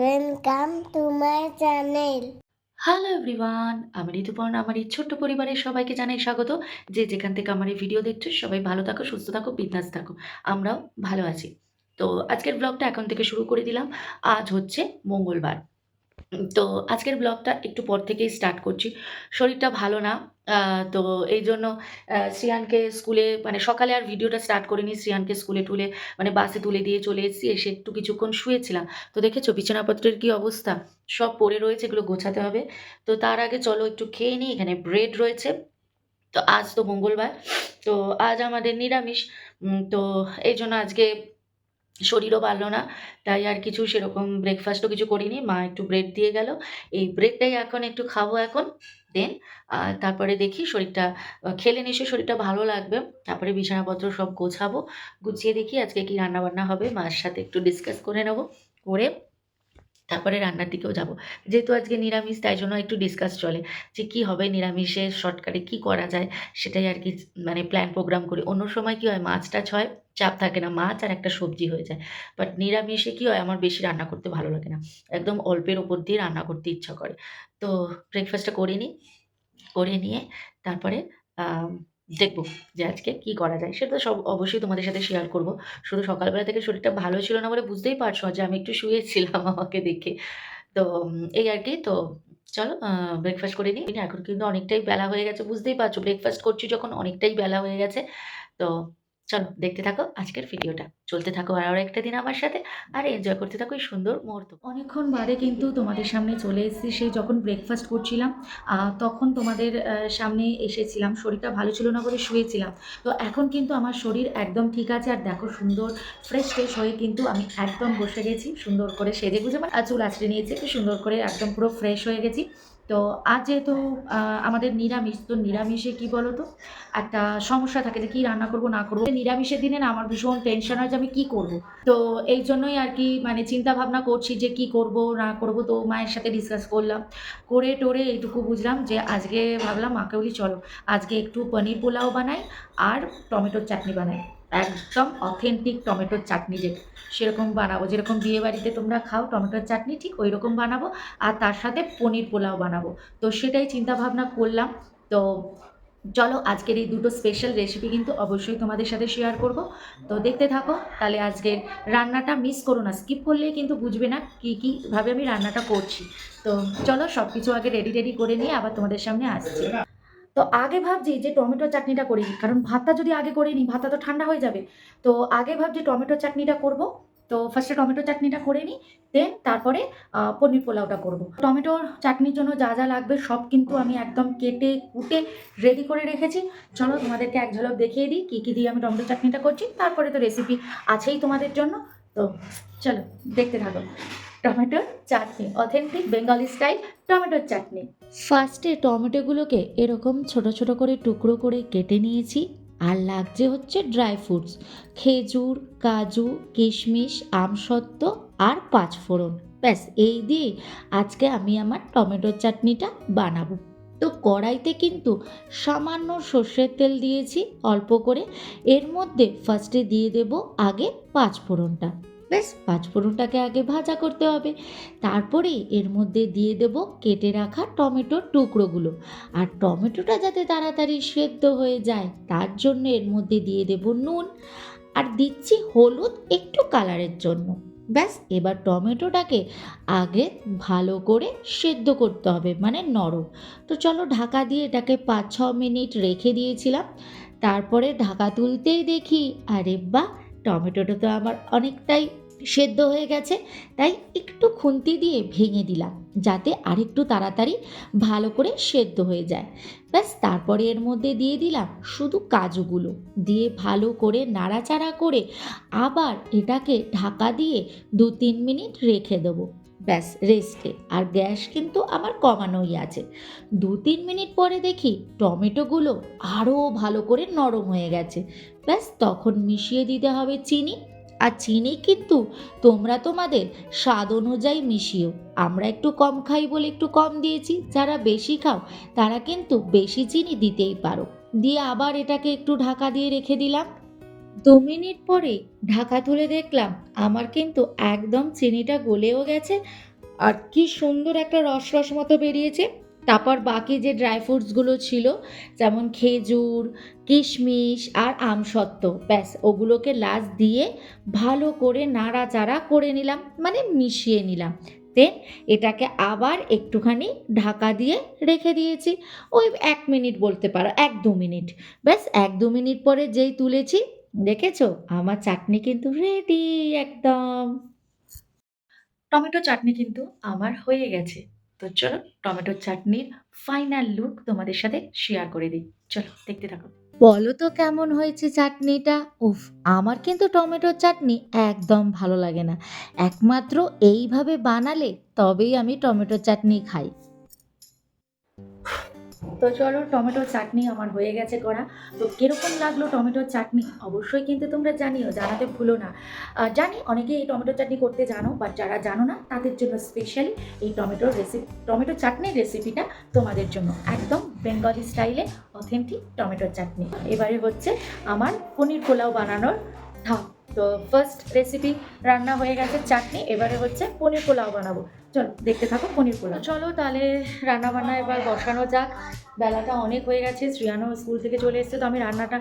Welcome to my channel. Hello everyone, আমি ঋতুপর্ণা। আমার এই ছোট্ট পরিবারের সবাইকে জানাই স্বাগত। যে যেখান থেকে আমার এই ভিডিও দেখছো সবাই ভালো থাকো, সুস্থ থাকো, বিন্দাস থাকো। আমরাও ভালো আছি। তো আজকের ব্লগটা এখন থেকে শুরু করে দিলাম। আজ হচ্ছে মঙ্গলবার। তো আজকের ব্লগটা একটু পর থেকেই স্টার্ট করছি। শরীরটা ভালো না। তো এইজন্য শ্রিয়ানকে স্কুলে মানে সকালে আর ভিডিওটা স্টার্ট করিনি। শ্রিয়ানকে স্কুলে-টুলে মানে বাসে তুলে দিয়ে চলে এসেছি। এসে একটু কিছুক্ষণ শুয়েছিলাম। তো দেখেছো বিছানাপত্রের কি অবস্থা? সব পড়ে রয়েছে, এগুলো গোছাতে হবে। তো তার আগে চলো একটু খেয়ে নিই। এখানে ব্রেড রয়েছে। তো আজ তো মঙ্গলবার। তো আজ আমাদের নিরামিষ। তো এইজন্য আজকে শরীরও ভালো না। তাই আর কিছু সেরকম ব্রেকফাস্টও কিছু করিনি। মা একটু ব্রেড দিয়ে গেল। এই ব্রেডটাই এখন একটু খাবো এখন। দেন তারপরে দেখি শরীরটা খেলে নিশ্চয়ই শরীরটা ভালো লাগবে। তারপরে বিছানাপত্র সব গোছাবো। গুছিয়ে দেখি আজকে কি রান্নাবান্না হবে। মার সাথে একটু ডিসকাস করে নেব। করে তারপরে রান্নার দিকেও যাব। যেহেতু আজকে নিরামিষ তাই জন্য একটু ডিসকাস চলে যে কি হবে নিরামিষে শর্টকাটে কি করা যায় সেটাই আরকি মানে প্ল্যান প্রোগ্রাম করি। অন্য সময় কি হয় মাছ-টাছ হয়, চাপ থাকে না। মাছ আর একটা সবজি হয়ে যায়। বাট নিরামিষে কি হয় আমার বেশি রান্না করতে ভালো লাগে না। একদম অল্পের উপর দিয়ে রান্না করতে ইচ্ছা করে। তো ব্রেকফাস্টটা করে নিই। করে নিয়ে তারপরে আ দেখব যে আজকে কি করা যায়। সেটা তো সব অবশ্যই তোমাদের সাথে শেয়ার করব। শুধু সকালবেলা থেকে শরীরটা ভালো ছিল না বলে বুঝতেই পারছো যে আমি একটু শুয়েছিলাম আমাকে দেখে। তো এই আরকি। তো চলো ব্রেকফাস্ট করে নিই। এখন কিন্তু অনেকটাই বেলা হয়ে গেছে। বুঝতেই পারছো ব্রেকফাস্ট করছি যখন অনেকটাই বেলা হয়ে গেছে। তো চলো দেখতে থাকো আজকের ভিডিওটা। চলতে থাকো আরো একটা দিন আমার সাথে। আর এনজয় করতে থাকো এই সুন্দর মুহূর্ত। অনেকক্ষণ বাদে কিন্তু তোমাদের সামনে চলে এসেছি। সেই যখন ব্রেকফাস্ট করছিলাম তখন তোমাদের সামনে এসেছিলাম। শরীরটা ভালো ছিল না বলে শুয়েছিলাম। তো এখন কিন্তু আমার শরীর একদম ঠিক আছে। আর দেখো সুন্দর ফ্রেশ হয়ে কিন্তু আমি একদম বসে গেছি। সুন্দর করে সেজেগুজে মানে চুল আঁচড়ে নিয়েছি। একটু সুন্দর করে একদম পুরো ফ্রেশ হয়ে গেছি। তো আজ যেহেতু আমাদের নিরামিষ, তো নিরামিষে কি বলো তো? একটা সমস্যা থাকে যে কি রান্না করব না করব। নিরামিষের দিনে না আমার ভীষণ টেনশন হয় যে আমি কি করব? তো এইজন্যই আরকি মানে চিন্তা ভাবনা করছি যে কি করব না করব। তো মায়ের সাথে ডিসকাস করলাম। করে টরে এইটুকু বুঝলাম যে আজকে ভাবলাম মাকে বলি চলো আজকে একটু পনির পোলাও বানাই আর টমেটোর চাটনি বানাই। একদম অথেন্টিক টমেটোর চাটনি সেরকম বানাবো। যেরকম বিয়েবাড়িতে তোমরা খাও টমেটোর চাটনি ঠিক ঐরকম বানাবো। আর তার সাথে পনির পোলাও বানাবো। তো সেটাই চিন্তা ভাবনা করলাম। তো চলো আজকের এই দুটো স্পেশাল রেসিপি কিন্তু অবশ্যই তোমাদের সাথে শেয়ার করব। তো দেখতে থাকো। তাহলে আজকের রান্নাটা মিস করো না। স্কিপ করলেই কিন্তু বুঝবে না কীভাবে আমি রান্নাটা করছি। তো চলো সব কিছু আগে রেডি করে নিয়ে আবার তোমাদের সামনে আসছি। তো আগে ভাবছি যে টমেটো চাটনিটা করি। কারণ ভাতটা যদি আগে করে নিই ভাতটা তো ঠান্ডা হয়ে যাবে। তো আগে ভাবছি টমেটো চাটনিটা করব। তো ফার্স্টে টমেটো চাটনিটা করে নিই। দেন তারপরে পনির পোলাওটা করব। টমেটোর চাটনির জন্য যা লাগবে সব কিন্তু আমি একদম কেটে কুটে রেডি করে রেখেছি। চলো তোমাদেরকে এক ঝলক দেখিয়ে দিই কী দিয়ে আমি টমেটো চাটনিটা করছি। তারপরে তো রেসিপি আছেই তোমাদের জন্য। তো চলো দেখতে থাকো। টমেটোর চাটনি, অথেন্টিক বেঙ্গলি স্টাইল টমেটোর চাটনি। ফার্স্টে টমেটোগুলোকে এরকম ছোট করে টুকরো করে কেটে নিয়েছি। আর লাগছে হচ্ছে ড্রাই ফ্রুটস, খেজুর, কাজু, কিশমিশ, আমসত্ত্ব আর পাঁচফোড়ন। ব্যাস এই দিয়ে আজকে আমি আমার টমেটোর চাটনিটা বানাবো। তো কড়াইতে কিন্তু সামান্য সর্ষের তেল দিয়েছি অল্প করে। এর মধ্যে ফার্স্টে দিয়ে দেব আগে পাঁচফোড়নটা। ব্যাস পাঁচফোড়নটাকে আগে ভাজা করতে হবে। তারপরে এর মধ্যে দিয়ে দেব কেটে রাখা টমেটোর টুকরোগুলো। আর টমেটোটা যাতে তাড়াতাড়ি সেদ্ধ হয়ে যায় তার জন্য এর মধ্যে দিয়ে দেব নুন আর দিচ্ছি হলুদ একটু কালারের জন্য। ব্যাস এবার টমেটোটাকে আগে ভালো করে সেদ্ধ করতে হবে মানে নরম। তো চলো ঢাকা দিয়ে এটাকে 5-6 মিনিট রেখে দিয়েছিলাম। তারপরে ঢাকা তুলতেই দেখি আরে বাহ, টমেটোটা তো আমার অনেকটাই সেদ্ধ হয়ে গেছে। তাই একটু খুন্তি দিয়ে ভেঙে দিলাম যাতে আরেকটু তাড়াতাড়ি ভালো করে সেদ্ধ হয়ে যায়। ব্যাস তারপরে এর মধ্যে দিয়ে দিলাম শুধু কাজুগুলো। দিয়ে ভালো করে নাড়াচাড়া করে আবার এটাকে ঢাকা দিয়ে 2-3 মিনিট রেখে দেবো। ব্যাস রেস্টে। আর গ্যাস কিন্তু আমার কমানোই আছে। 2-3 মিনিট পরে দেখি টমেটোগুলো আরও ভালো করে নরম হয়ে গেছে। ব্যাস তখন মিশিয়ে দিতে হবে চিনি। আর চিনি কিন্তু তোমরা তোমাদের স্বাদ অনুযায়ী মিশিও। আমরা একটু কম খাই বলে একটু কম দিয়েছি। যারা বেশি খাও তারা কিন্তু বেশি চিনি দিতেই পারো। দিয়ে আবার এটাকে একটু ঢাকা দিয়ে রেখে দিলাম। 2 মিনিট পরে ঢাকা তুলে দেখলাম আমার কিন্তু একদম চিনিটা গলেও গেছে। আর কি সুন্দর একটা রস রস মতো বেরিয়েছে। তারপর বাকি যে ড্রাই ফ্রুটসগুলো ছিল, যেমন খেজুর, কিশমিশ আর আমসত্ত্ব, ব্যাস ওগুলোকে লাস্ট দিয়ে ভালো করে নাড়াচাড়া করে নিলাম, মানে মিশিয়ে নিলাম। দেন এটাকে আবার একটুখানি ঢাকা দিয়ে রেখে দিয়েছি। ওই 1 মিনিট বলতে পারো, 1-2 মিনিট। ব্যাস 1-2 মিনিট পরে যেই তুলেছি, দেখেছো আমার চাটনি কিন্তু রেডি একদম। টমেটো চাটনি কিন্তু আমার হয়ে গেছে। তো চলো টমেটোর চাটনির ফাইনাল লুক তোমাদের সাথে শেয়ার করে দিই। চলো দেখতে থাকো। বলো তো কেমন হয়েছে চাটনিটা? উফ! আমার কিন্তু টমেটোর চাটনি একদম ভালো লাগে না। একমাত্র এইভাবে বানালে তবেই আমি টমেটোর চাটনি খাই। তো চলো টমেটোর চাটনি আমার হয়ে গেছে করা। তো কিরকম লাগলো টমেটোর চাটনি অবশ্যই কিন্তু তোমরা জানিও, জানাতে ভুলো না। জানি অনেকেই এই টমেটো চাটনি করতে জানো, বাট যারা জানো না তাদের জন্য স্পেশালি এই টমেটো চাটনির রেসিপিটা তোমাদের জন্য একদম বেঙ্গলি স্টাইলে অথেন্টিক টমেটোর চাটনি। এবারে হচ্ছে আমার পনির পোলাও বানানোর ধাপ। তো ফার্স্ট রেসিপি রান্না হয়ে গেছে চাটনি, এবারে হচ্ছে পনির পোলাও বানাবো। চলো দেখতে থাকো পনির পোলাও। চলো তাহলে রান্না বান্না এবার বসানো যাক। বেলাটা অনেক হয়ে গেছে, শ্রিয়ানও স্কুল থেকে চলে এসছে, তো আমি রান্নাটা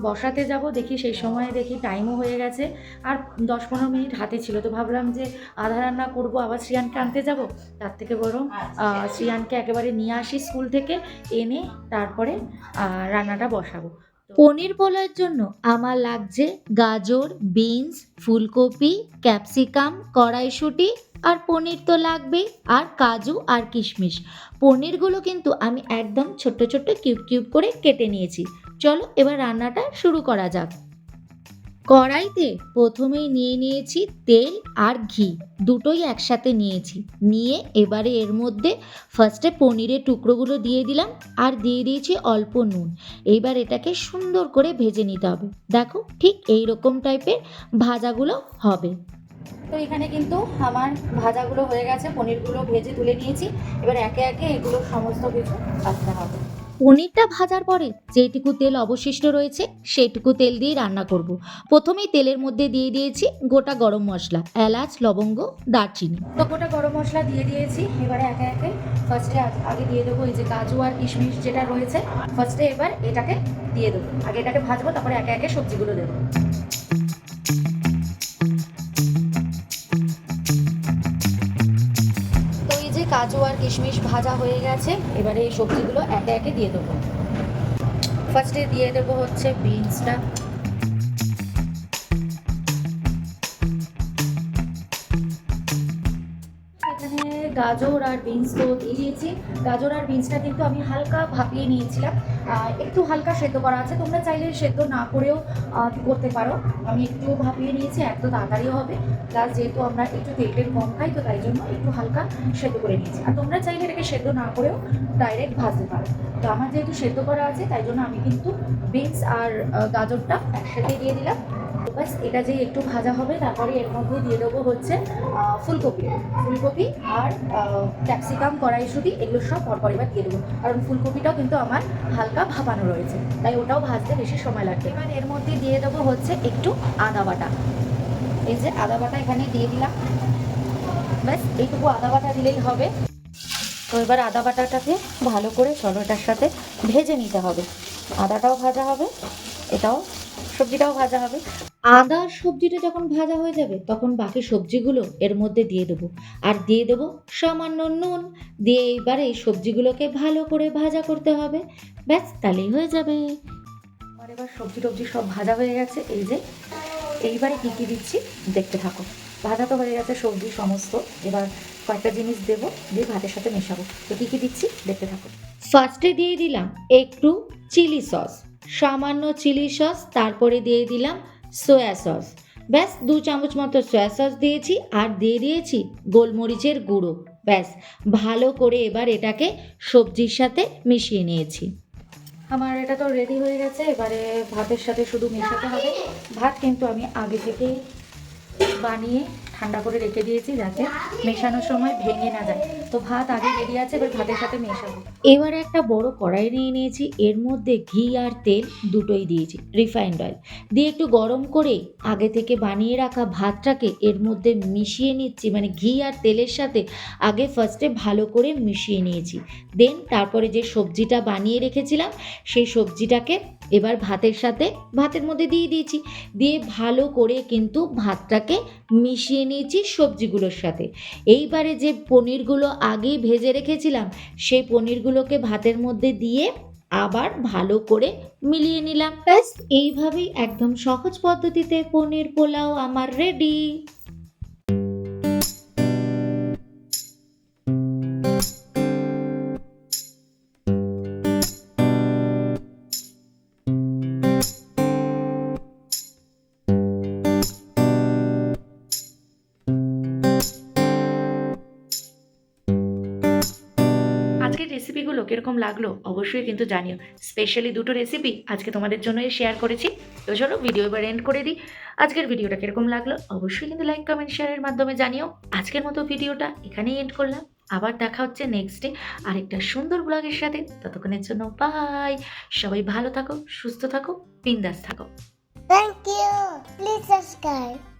বসাতে যাব। দেখি সেই সময় দেখি টাইমও হয়ে গেছে, আর 10-15 মিনিট হাতে ছিল। তো ভাবলাম যে আধা রান্না করব, আবার শ্রিয়ানকে আনতে যাব, তার থেকে বরং শ্রিয়ানকে একেবারে নিয়ে আসি স্কুল থেকে, এনে তারপরে রান্নাটা বসাবো। পনির পোলাওর জন্য আমার লাগছে গাজর, বিনস, ফুলকপি, ক্যাপসিকাম, কড়াইশুঁটি আর পনির তো লাগবেই, আর কাজু আর কিশমিশ। পনিরগুলো কিন্তু আমি একদম ছোট্ট ছোট্ট কিউব কিউব করে কেটে নিয়েছি। চলো এবার রান্নাটা শুরু করা যাক। কড়াইতে প্রথমেই নিয়ে নিয়েছি তেল আর ঘি, দুটোই একসাথে নিয়েছি। নিয়ে এবারে এর মধ্যে ফার্স্টে পনিরের টুকরোগুলো দিয়ে দিলাম, আর দিয়ে দিয়েছি অল্প নুন। এইবার এটাকে সুন্দর করে ভেজে নিতে হবে। দেখো ঠিক এই রকম টাইপের ভাজাগুলো হবে। তো এখানে কিন্তু আমার ভাজাগুলো হয়ে গেছে, পনিরগুলো ভেজে তুলে নিয়েছি। এবার একে একে এগুলো সমস্ত কিছু ভাজতে হবে। পনিরটা ভাজার পরে যেটুকু তেল অবশিষ্ট রয়েছে সেইটুকু তেল দিয়ে রান্না করব। প্রথমেই তেলের মধ্যে দিয়ে দিয়েছি গোটা গরম মশলা, এলাচ, লবঙ্গ, দারচিনি। তো গোটা গরম মশলা দিয়ে দিয়েছি। এবারে একে একে ফার্স্টে আগে দিয়ে দেবো এই যে কাজু আর কিশমিশ যেটা রয়েছে, ফার্স্টে এবার এটাকে দিয়ে দেবো। আগে এটাকে ভাজবো, তারপরে একে একে সবজিগুলো দেবো। তো এই যে কাজু আর কিশমিশ ভাজা হয়ে গেছে, এবারে এই সবজিগুলো একে একে দিয়ে দেবো। ফার্স্টে দিয়ে দেবো হচ্ছে বিনসটা। এখানে গাজর আর বিনস তো দিয়ে দিয়েছি। গাজর আর বিনসটা কিন্তু আমি হালকা ভাপিয়ে নিয়েছিলাম, একটু হালকা সেদ্ধ করা আছে। তোমরা চাইলে সেদ্ধ না করেও করতে পারো। আমি একটু ভাপিয়ে নিয়েছি, এত তাড়াতাড়িও হবে, প্লাস যেহেতু আমরা একটু তেল কম খাই, তো তাই জন্য একটু হালকা সেদ্ধ করে নিয়েছি। আর তোমরা চাইলে এটাকে সেদ্ধ না করেও ডাইরেক্ট ভাজতে পারো। তো আমার যেহেতু সেদ্ধ করা আছে, তাই জন্য আমি কিন্তু বিনস আর গাজরটা একসাথে দিয়ে দিলাম। ব্যাস এটা যে একটু ভাজা হবে, তারপরে এর মধ্যে দিয়ে দেবো হচ্ছে ফুলকপি আর ক্যাপসিকাম, কড়াইশুঁটি, এগুলো সব পরপর এবার দিয়ে দেবো, কারণ ফুলকপিটাও কিন্তু আমার হালকা ভাপানো রয়েছে, তাই ওটাও ভাজতে বেশি সময় লাগবে। এবার এর মধ্যে দিয়ে দেবো হচ্ছে একটু আদা বাটা। এই যে আদা বাটা এখানে দিয়ে দিলাম। ব্যাস এইটুকু আদা বাটা দিলেই হবে। তো এবার আদা বাটাটাকে ভালো করে চলো এটার সাথে ভেজে নিতে হবে। আদাটাও ভাজা হবে, এটাও, সবজিটাও ভাজা হবে। আদা আর সবজিটা যখন ভাজা হয়ে যাবে, তখন বাকি সবজিগুলো এর মধ্যে দিয়ে দেবো, আর দিয়ে দেবো সামান্য নুন। দিয়ে এইবার এই সবজিগুলোকে ভালো করে ভাজা করতে হবে। ব্যাস তাহলেই হয়ে যাবে। আর এবার সবজি টবজি সব ভাজা হয়ে গেছে। এই যে এইবারে কী কী দিচ্ছি দেখতে থাকো। ভাজা তো হয়ে গেছে সবজি সমস্ত, এবার কয়েকটা জিনিস দেবো, দিয়ে ভাতের সাথে মেশাবো। তো কী কী দিচ্ছি দেখতে থাকো। ফার্স্টে দিয়ে দিলাম একটু চিলি সস, সামান্য চিলি সস, তারপরে দিয়ে দিলাম সয়া সস। ব্যাস 2 চামচ মতো সয়া সস দিয়েছি, আর দিয়ে দিয়েছি গোলমরিচের গুঁড়ো। ব্যাস ভালো করে এবার এটাকে সবজির সাথে মিশিয়ে নিয়েছি। আমার এটা তো রেডি হয়ে গেছে, এবারে ভাতের সাথে শুধু মেশাতে হবে। ভাত কিন্তু আমি আগে থেকেই বানিয়ে ঠান্ডা করে রেখে দিয়েছি যাতে মেশানোর সময় ভেঙে না যায়। তো ভাত আগে রেডি আছে, এবার ভাতের সাথে মেশাবো। এবারে একটা বড় কড়াই নিয়ে নিয়েছি, এর মধ্যে ঘি আর তেল দুটোই দিয়েছি, রিফাইন্ড অয়েল দিয়ে একটু গরম করে আগে থেকে বানিয়ে রাখা ভাতটাকে এর মধ্যে মিশিয়ে নিচ্ছি, মানে ঘি আর তেলের সাথে আগে ফার্স্টে ভালো করে মিশিয়ে নিয়েছি। দেন তারপরে যে সবজিটা বানিয়ে রেখেছিলাম সেই সবজিটাকে এবার ভাতের মধ্যে দিয়ে দিয়েছি, দিয়ে ভালো করে কিন্তু ভাতটাকে মিশিয়ে নিয়েছি সবজিগুলোর সাথে। এইবারে যে পনিরগুলো আগে ভেজে রেখেছিলাম সেই পনিরগুলোকে ভাতের মধ্যে দিয়ে আবার ভালো করে মিলিয়ে নিলাম। ব্যাস এইভাবেই একদম সহজ পদ্ধতিতে পনির পোলাও আমার রেডি। আজকের রেসিপিগুলো কীরকম লাগলো অবশ্যই কিন্তু জানিও। স্পেশালি দুটো রেসিপি আজকে তোমাদের জন্যই শেয়ার করেছি। তো চলো ভিডিও এবার এন্ড করে দিই। আজকের ভিডিওটা কীরকম লাগলো অবশ্যই কিন্তু লাইক কমেন্ট শেয়ারের মাধ্যমে জানিও। আজকের মতো ভিডিওটা এখানেই এন্ড করলাম। আবার দেখা হচ্ছে নেক্সট ডে আরেকটা সুন্দর ব্লগের সাথে। ততক্ষণের জন্য বাই। সবাই ভালো থাকো, সুস্থ থাকো, বিন্দাস থাকো। Thank you. Please subscribe.